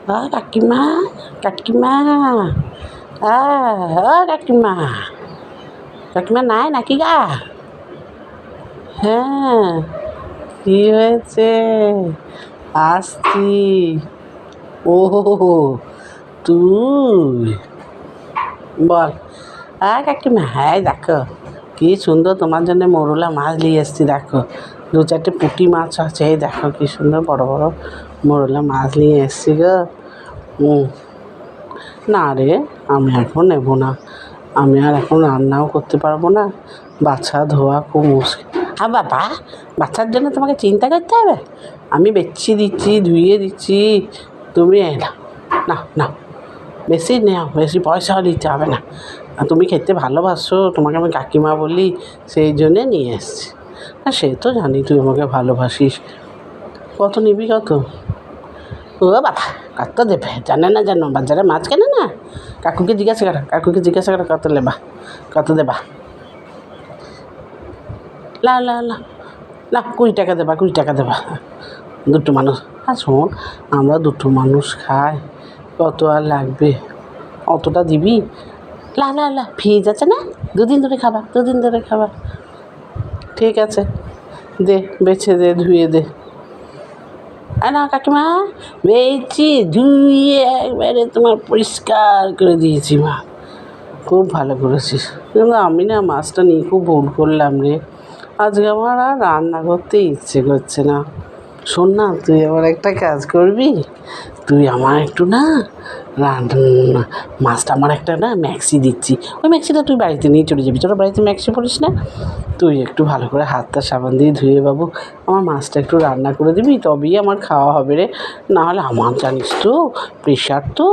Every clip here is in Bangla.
কাকিমা, কাকিমা, কাকিমা, কাকিমা নাই নাকি গা? হ্যাঁ, কি হয়েছে? আসছি। ও তুই বল। কাকিমা, হ্যাঁ দেখো কি সুন্দর তোমার জন্য মৌরলা মাছ নিয়ে এসছি। দেখো 2-4টে পুঁটি মাছ আছে। এই দেখো কি সুন্দর বড় বড় মৌরলা মাছ নিয়ে এসছি গো। না রে, আমি এখন নেবো না। আমি আর এখন রান্নাও করতে পারবো না। বাছা ধোয়া খুব মুশকিল। বাবা, বাচ্চার জন্য তোমাকে চিন্তা করতে হবে? আমি বেচি দিচ্ছি, ধুয়ে দিচ্ছি, তুমি না না না বেশি নেও, বেশি পয়সাও দিতে হবে না। আর তুমি খেতে ভালোবাসো, তোমাকে আমি কাকিমা বলি, সেই জন্যে নিয়ে এসছি। আর সে তো জানি তুই আমাকে ভালোবাসিস। কত নিবি কত? ও বাবা, কত দেবে জানে না জানো? বাজারে মাছ কেনে না। কাকুকে জিজ্ঞাসা কর, কাকুকে জিজ্ঞাসা কর কত নেবা, কত দেবা। না না না না 20 টাকা দেবা, 20 টাকা দেবা। দুটো মানুষ। শোন, আমরা দুটো মানুষ খাই, কত আর লাগবে? অতটা দিবি? না না না, ফ্রিজ আছে না, 2 দিন ধরে খাবা, 2 দিন ধরে খাবা। ঠিক আছে, দে বেছে দে, ধুয়ে দে। না কাকিমা, বেচি ধুয়ে একবারে তোমার পরিষ্কার করে দিয়েছি মা। খুব ভালো করেছিস। কিন্তু আমি না মাছটা নিয়ে খুব ভুল করলাম রে। আজকে আমার আর রান্না করতে ইচ্ছে করছে না। শোন না, তুই আবার একটা কাজ করবি। তুই আমার একটু না মাছটা আমার একটা না ম্যাক্সি দিচ্ছি, ওই ম্যাক্সিটা তুই বাড়িতে নিয়ে চলে যাবি। তোরা বাড়িতে ম্যাক্সি পড়িস না? তুই একটু ভালো করে হাতটা সাবান দিয়ে ধুয়ে বাবু আমার মাছটা একটু রান্না করে দিবি, তবেই আমার খাওয়া হবে রে। নাহলে আমার জানিস তো প্রেশার তো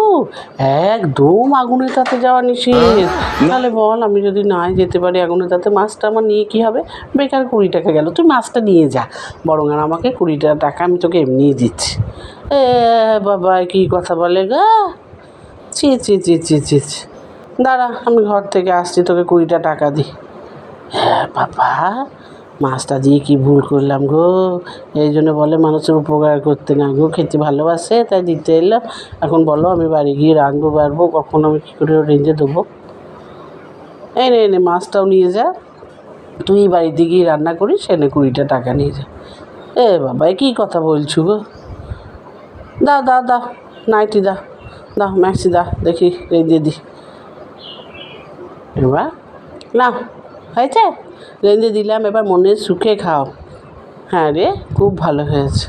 একদম আগুনের তাতে যাওয়া নিষেধ। তাহলে বল, আমি যদি নাই যেতে পারি আগুনের তাতে, মাছটা আমার নিয়ে কী হবে? বেকার 20 টাকা গেল। তুই মাছটা নিয়ে যা বরং, আর আমাকে 20 টাকা আমি তোকে এমনিই দিচ্ছি। বাবা কী কথা বলে গা! ছি ছি ছি ছি ছি ছি। দাঁড়া, আমি ঘর থেকে আসছি, তোকে 20 টাকা দিই। বাবা, মাছটা দিয়ে কি ভুল করলাম গো! এই জন্য বলে মানুষের উপকার করতে না গো, খেতে ভালোবাসে তাই দিতে এলাম। এখন বলো আমি বাড়ি গিয়ে রাঁধবো বাড়বো, কখন আমি কী করে রেঁধে দেবো? এই নে মাছটাও নিয়ে যা, তুই বাড়িতে গিয়ে রান্না করিস, এনে 20 টাকা নিয়ে যা। বাবা, কী কথা বলছো গো! দাও দাও দাও, নাইটি দাও, দাও ম্যাক্সি দাও, দেখি রেঁধে দিই। এবার না হয়েছে, রেঁধে দিলাম, এবার মনের সুখে খাও। হ্যাঁ রে, খুব ভালো হয়েছে।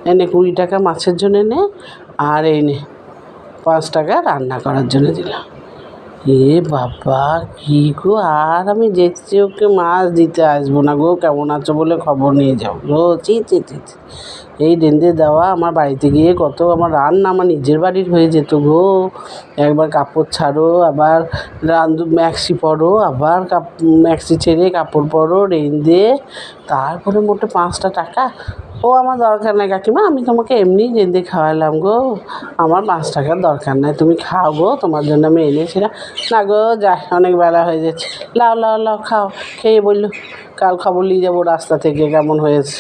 এনে 20 টাকা মাছের জন্য নে, আর এই নে 5 টাকা রান্না করার জন্য দিলাম। বাবা কী গো, আর আমি যেচে ওকে মাছ দিতে আসবো না গো, কেমন আছো বলে খবর নিয়ে যাও গো। ছি ছি ছি ছি। এই রেঁধে দেওয়া আমার বাড়িতে গিয়ে কত আমার রান্না আমার নিজের বাড়ির হয়ে যেত গো। একবার কাপড় ছাড়ো, আবার ম্যাক্সি পরো, আবার ম্যাক্সি ছেড়ে কাপড় পরো, রেঁধে তারপরে মোটে 5 টাকা। ও আমার দরকার নাই কাকিমা, আমি তোমাকে এমনি রেঁধে খাওয়ালাম গো, আমার 5 টাকার দরকার নাই, তুমি খাও গো, তোমার জন্য আমি এনেছিলাম। না গো, যাই, অনেক বেলা হয়ে যাচ্ছে। লাও লাও লাও, খাও, খেয়ে বললো কাল খবর নিয়ে যাবো রাস্তা থেকে কেমন হয়েছে।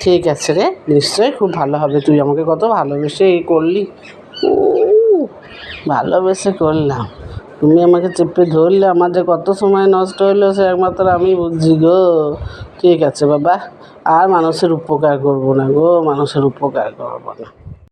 ঠিক আছে রে, নিশ্চয়ই খুব ভালো হবে। তুই আমাকে কত ভালোবেসে করলি, ভালোবেসে করলাম, তুমি আমাকে চেপে ধরলে, আমার যে কত সময় নষ্ট হলো সে একমাত্র আমি বুঝছি গো। ঠিক আছে বাবা, আর মানুষের উপকার করবো না গো, মানুষের উপকার করবো না।